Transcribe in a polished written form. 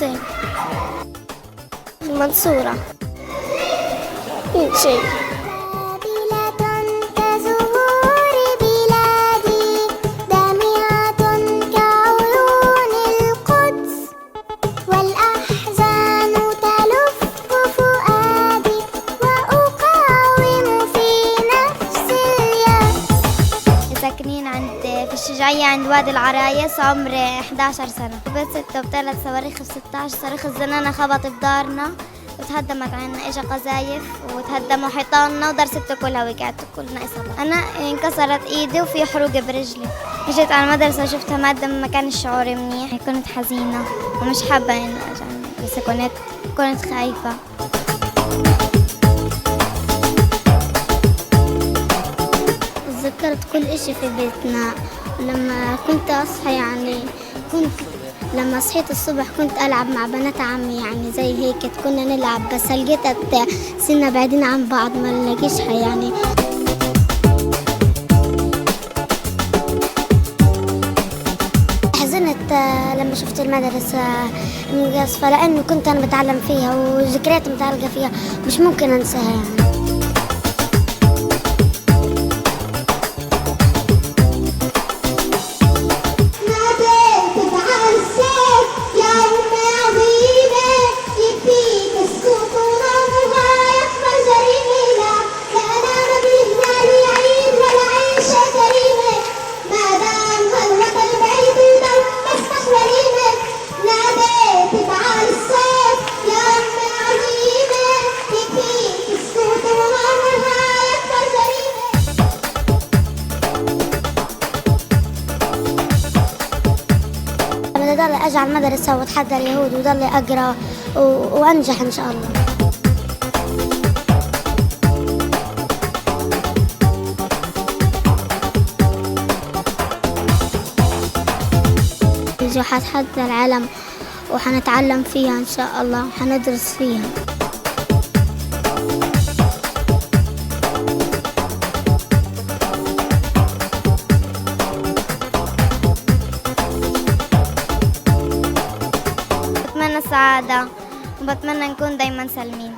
حسين. المنصورة. شيء. ساكنين في الشجاعية عند وادي العرايس. عمري 11 سنة. بس بثلاث صواريخ ب 16 صاروخ الزنانة خبط بدارنا وتهدمت عنا. اجا قذايف وتهدموا حيطاننا ودرستي كلها وقعت كلنا إصابة. أنا انكسرت إيدي وفي حروق برجلي. اجيت على المدرسة وشفتها مادة ما كان شعوري منيح. كنت حزينة ومش حابة إني أجي على المدرسة. كنت خايفة. تذكرت كل إشي في بيتنا. لما كنت أصحى لما صحيت الصبح كنت ألعب مع بنات عمي زي هيك كنا نلعب. بس لقيتها صرنا بعيدين عن بعض ما نلاقيش حزنت لما شفت المدرسة منقصفة لأنه كنت أنا بتعلم فيها وذكريات متعلقة فيها مش ممكن أنساها ضل أجي على المدرسة وأتحدى اليهود وضل أقرأ وأنجح إن شاء الله. حتحدى العالم وحنتعلم فيها إن شاء الله وحندرس فيها. بتمنى السعادة وبتمنى نكون دايما سالمين.